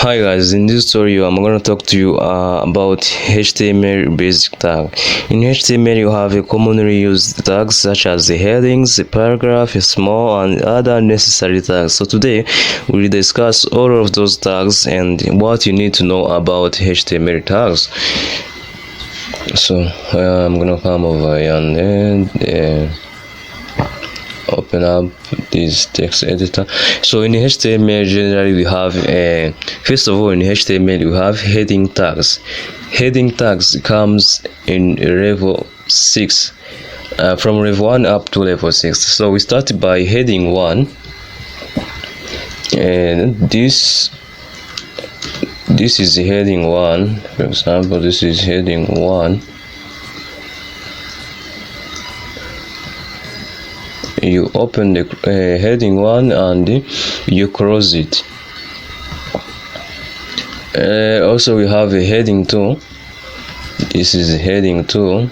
Hi guys, in this tutorial I'm going to talk to you about HTML basic tag. In HTML you have a commonly used tags such as the headings, the paragraph, a small and other necessary tags. So today we'll discuss all of those tags and what you need to know about HTML tags. So I'm going to come over here and then open up this text editor. So in HTML generally we have first of all, in HTML you have heading tags. Heading tags comes in level 6, from level 1 up to level 6. So we start by heading 1, and this is heading 1. For example, this is heading 1. You open the heading 1 and you close it. Also we have a heading 2. This is heading 2.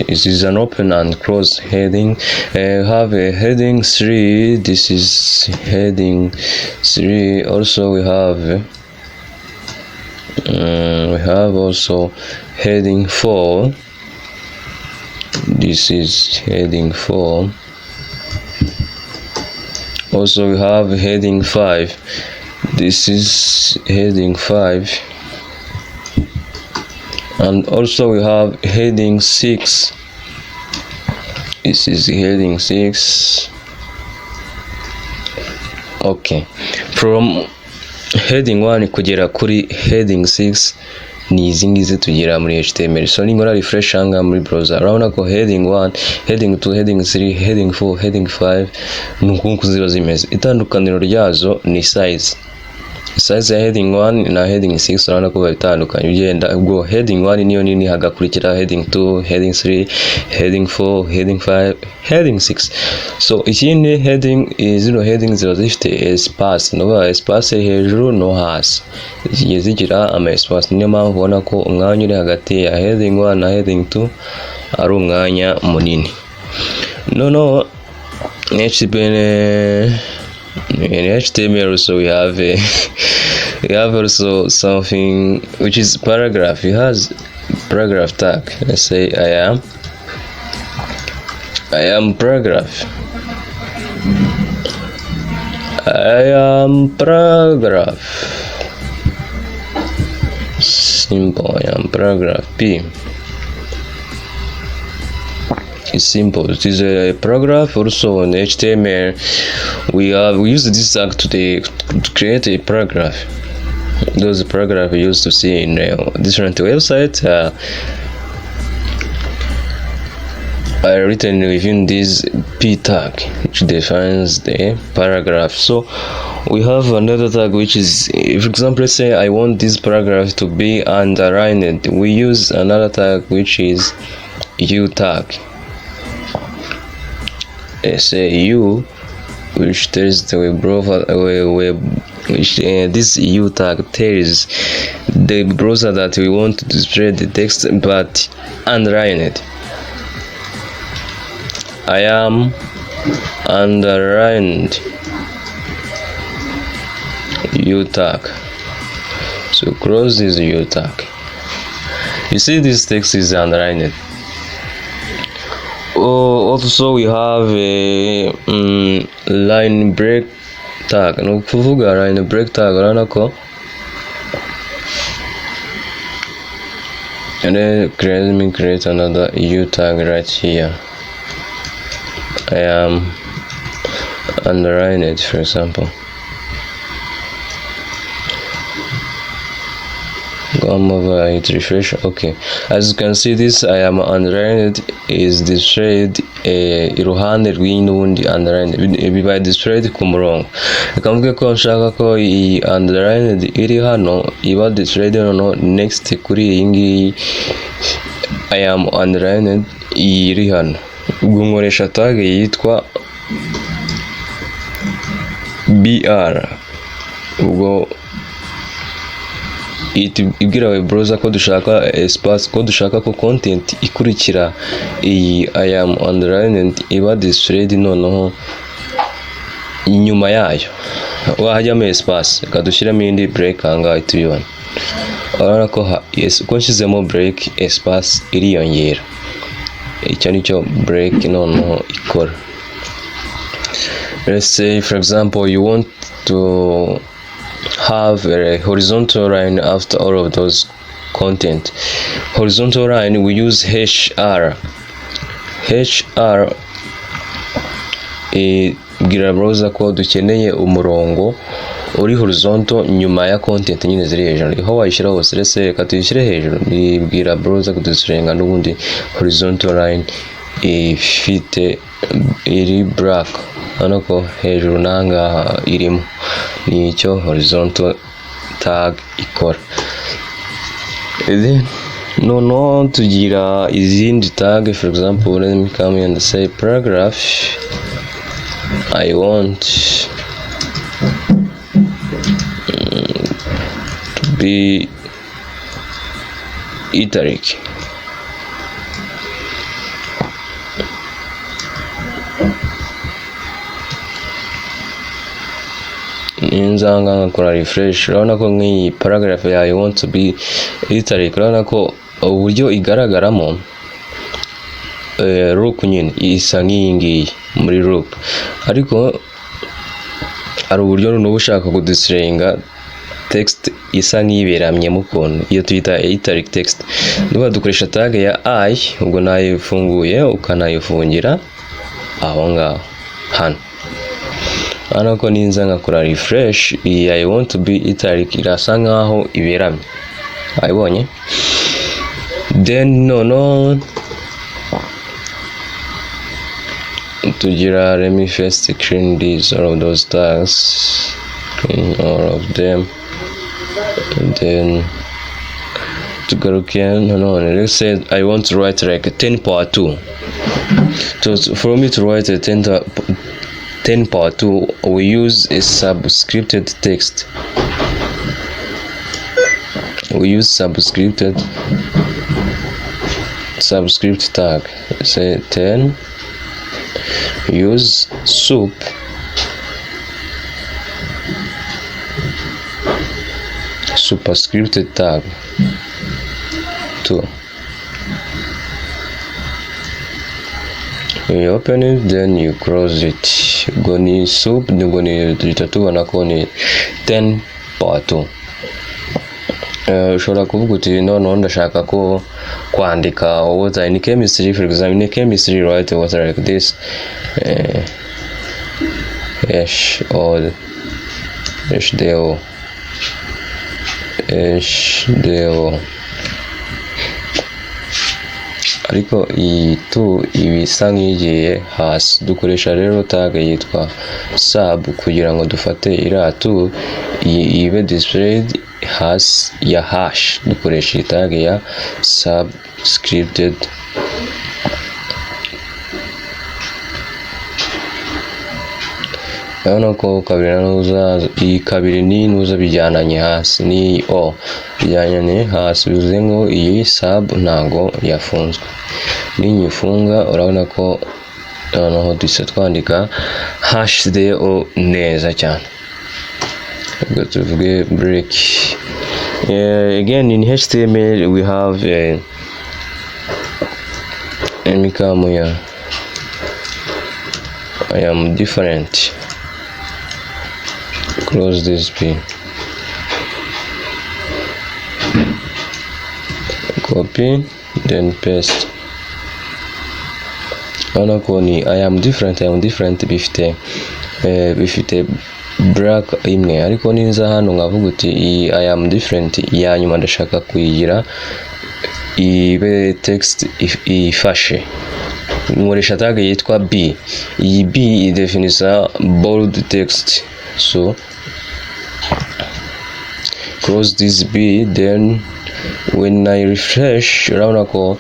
This is an open and close heading. Have a heading 3. This is heading 3. Also we have also heading 4. This is heading 4. Also we have heading 5. This is heading 5. And also we have heading 6. This is heading 6. Okay, from heading 1 kugera kuri heading 6 ni izi ngizi tugira muri HTML. So ninkora refresh hanga muri browser urabona ko heading 1, heading 2, heading 3, heading 4, heading 5 nukunku ziba zimeze. Itandukaniro ryazo ni size ya heading 1 na heading 6 urabona ko bitandukanye. Ugenda ubwo heading 1 niyo nini, hagakurikira heading 2, heading 3, heading 4, heading 5, heading 6. So ikindi heading zino heading ziba zifite espace, no espace hejuru no hasi, zigiye zigira ama espace. Niyo mpamvu ubona ko umwanya uri hagati ya heading 1 na heading 2 ari umwanya munini. No in HTML also we have also something which is paragraph. It has paragraph tag. Let's say I am paragraph. Simple. I am paragraph P. It's simple. It is a paragraph. Also in HTML we use this tag to create a paragraph. Those paragraphs we used to see in different websites are written within this P tag, which defines the paragraph. So we have another tag which is, for example, let's say I want this paragraph to be underlined. We use another tag which is U tag. Say U, which tells the web browser, this U tag tells the browser that we want to display the text but underlined. I am underlined U tag. So close this U tag. You see this text is underlined. Also we have a line break tag. No kuvuga line break tag urabona ko, and then let me create another U tag right here. I am underlined, for example. Come over, hit refresh. Okay, as you can see, this I am underlined is displayed iruhande rw'undi underlined, biba displayed ku murongo. Akamvuga ko nshaka ko iyi underlined iri hano iba displayed no next kuri iyi ngiyi I am underlined iri hano. Ubwo nkoresha tag yitwa BR. Ubwo ibwira web browser ko dushaka espace, ko dushaka ko content ikurikira iyi I am underlined iba displayed noneho inyuma yayo wahajyamo espace reka dushyiremo indi break ahangaha tuyibona. urabona ko uko nshyizemo break espace iriyongera. Icyo nicyo break noneho ikora. Let's say for example you want to have a horizontal line after all of those content. Horizontal line we use HR ibwira browser ko dukeneye umurongo uri horizontal nyuma ya content nyine ziri hejuru. Aho wayishyira hose, let's say reka tuyishyire hejuru, ibwira browser kudusirenga n'ubundi horizontal line ifite iri black, hano ko hejuru nanga irimo, ni icyo horizontal tag ikora. Then no tugira izindi tag. For example, let me come here and say paragraph. I want to be italic. Nzanga ngakora refresh, urabona ko nk'iyi paragraph ya I want to be italic, urabona ko uburyo igaragaramo loop nyine isa nk'iyi ngiyi muri loop, ariko ari uburyo noneho ushaka kudusirenga text isa nk'iberamye mukuntu, iyo tuyita italic text. Niba dukoresha tag ya I, ubwo nayifunguye ukanayifungira aho ngaho hano. Hano ko ninza ngakora refresh, iyi I want to be italic irasa nkaho iberamye, ayibonye. Then no tugira, let me first clean these, all of those tags, clean all of them, and then tugaruke nanone. Let's say I want to write like 10 power 2. So for me to write a 10 power 2, we use a subscripted text. We use subscript tag. Say 10, use superscripted tag 2. You open it, then you close it. Goni soup, goni tubona ko ni 10 power 2. Ushobora kuvuga uti no ndashaka ko kwandika water in chemistry. For example, in chemistry write water like this, H2O, ariko iyi tu ibisa nk'igiye hasi. Dukoresha rero tag yitwa sub kugira ngo dufate iriya tu ibe displayed hasi ya hash. Dukoresha tag ya subscripted. Urabona ko kabiri ni nuza bijyananye hasi, ni o bijyanye hasi, bivuze ngo iyi sub ntago yafunzwe. Niyifunga urabona ko noneho duhise twandika #o neza cyane. Ubwo tuvuge break. Again in HTML we have let me come here. I am different. Close this pin. Copy, then paste. Hano ko ni I am different bifite black imwe, ariko ninza hano nkavuga uti I am different ya nyuma ndashaka kuyigira ibe text ifashe. Nkoresha tag yitwa b. Iyi b idefinisa bold text, so close this b. Then when I refresh, urabona ko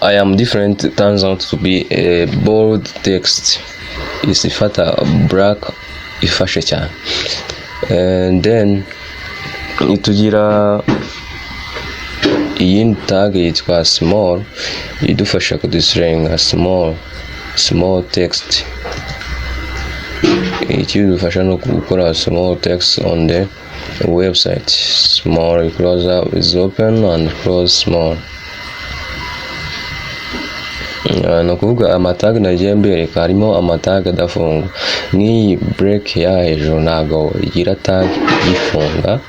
I am different turns out to be a bold text. Isifata black ifashe cyane. And then tugira iyi tag yitwa small, idufasha kudusirenga small text ikidufasha no gukora small text on the website. Small closer is open and close small. No kuvuga amatag nagiye mbereka harimo amatag adafunga. Nk'iyi break ya hejuru ntago igira tag ifunga,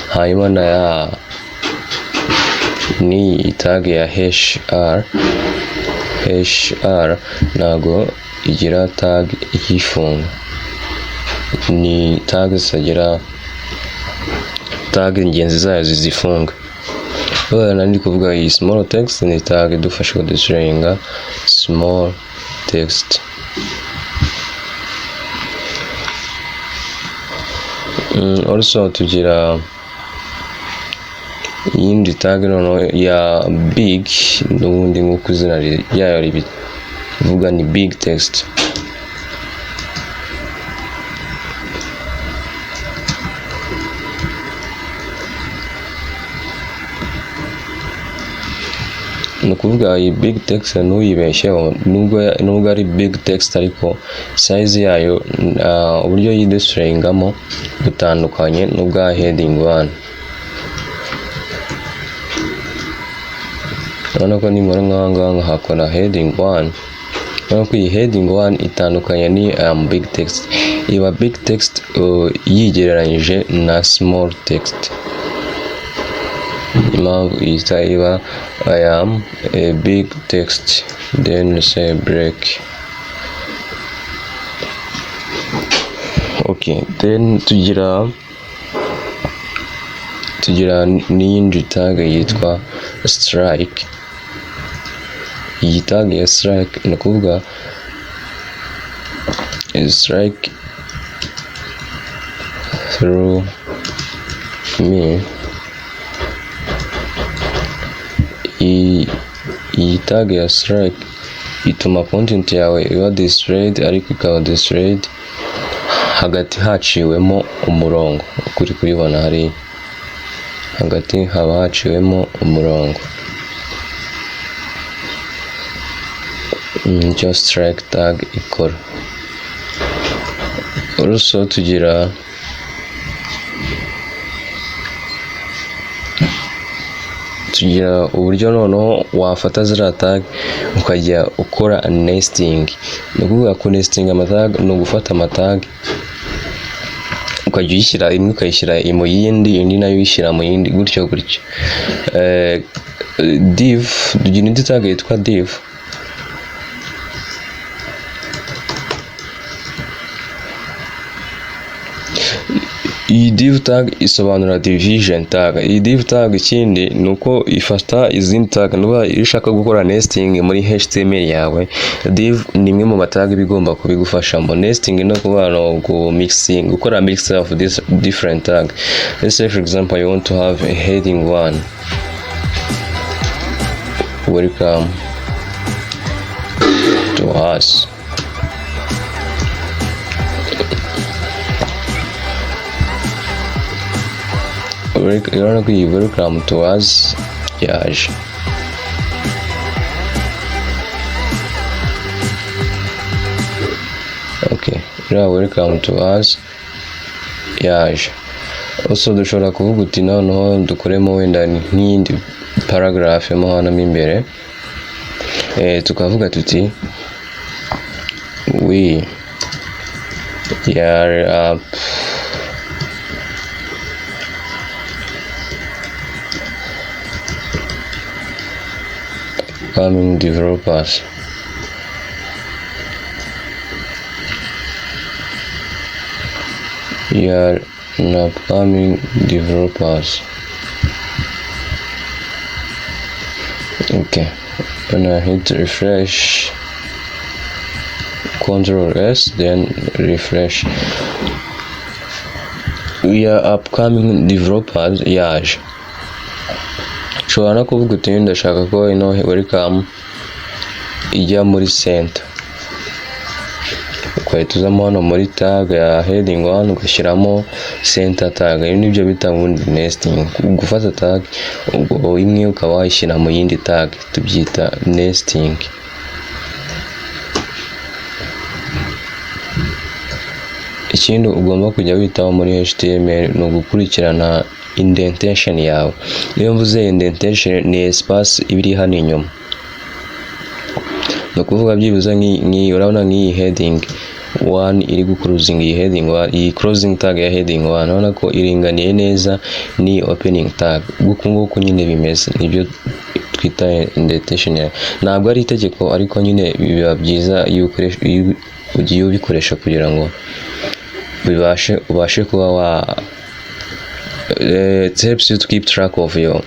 hanyuma na ya ni tag ya HR ntago igira tag ifunga. Ni tag zigira tag ingenzi zayo zizifunga. Nandi kuvuga iyi small text ni tag idufasha kudistinga small text. Also tugira iyindi tag noneho ya big, n'ubundi nk'uko izina ryayo ribivuga ni big text. No kuvuga iyi big text ntuyibeshyeho, nubwo ari big text ariko size yayo uburyo yidistingamo butandukanye n'ubwa heading 1. Urabona ko nimara nk'ahangaha hakora heading 1, urabona ko iyi heading 1 itandukanye ni big text. Iba big text yigereranyije na small text. Impamvu ihita iba I am a big text, then say break. Okay, then tugira n'iyindi tag yitwa strike. Iyi tag ya strike ni ukuvuga strike through me. Iyi tag ya strike ituma content yawe iba displayed, ariko ikaba displayed hagati haciwemo umurongo. Kuri kubibona hari hagati haba haciwemo umurongo. Just strike tag ikora. Also tugira uburyo noneho wafata ziriya tag ukajya ukora nesting. Ni ukuvuga ko nesting amatag ni ugufata amatag ukajya uyishyira imwe ukayishyira mu yindi, indi nayo uyishyira mu yindi, gutyo gutyo. Div, tugira indi tag yitwa div. Iyi div tag isobanura division tag. Iyi div tag ikindi nuko ifata izindi tag. Nuba ishaka gukora nesting muri HTML yawe, div ni imwe mu matag bigomba kubigufasha mu nesting no kubana go mixing, gukora mix of this different tag. Let's say for example you want to have a heading 1, welcome to us. Urabona ko iyi welcome to us yaje. Okay, welcome to us yaje. Also dushobora kuvuga uti noneho dukoremo wenda nk'iyindi paragraph mo hano imbere, tukavuga tuti we are up upcoming developers. We are upcoming developers. Okay, when I hit refresh, Ctrl S, then refresh. We are upcoming developers yaje. Ushobora no kuvuga uti ndashaka ko ino welcome ijya muri center, ukahita uzamo hano muri tag ya heading 1 ugashyiramo center tag. Ibi nibyo bita ubundi nesting, gufata tag ubwo imwe ukaba wayishyira mu yindi tag, tubyita nesting. ikindi ugomba kujya witaho muri HTML ni ugukurikirana indentation yawe. Iyo mvuze indentation ni espace ibiri hano inyuma, no kuvuga byibuze urabona nk'iyi heading 1 iri gucruising iyi heading 1, iyi closing tag ya heading 1 urabona ko iringaniye neza ni opening tag. Nguko nyine bimeze, nibyo twita indentation. Ntabwo ari itegeko, ariko nyine biba byiza iyo ugiye ubikoresha kugira ngo ubashe kuba it helps you to keep track of your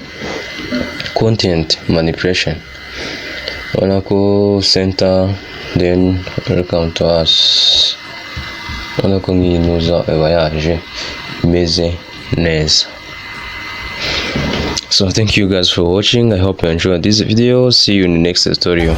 content manipulation. Urabona ko center, then welcome to us. Urabona ko nk'inuza aba yaje imeze neza. So thank you guys for watching. I hope you enjoyed this video. See you in the next tutorial.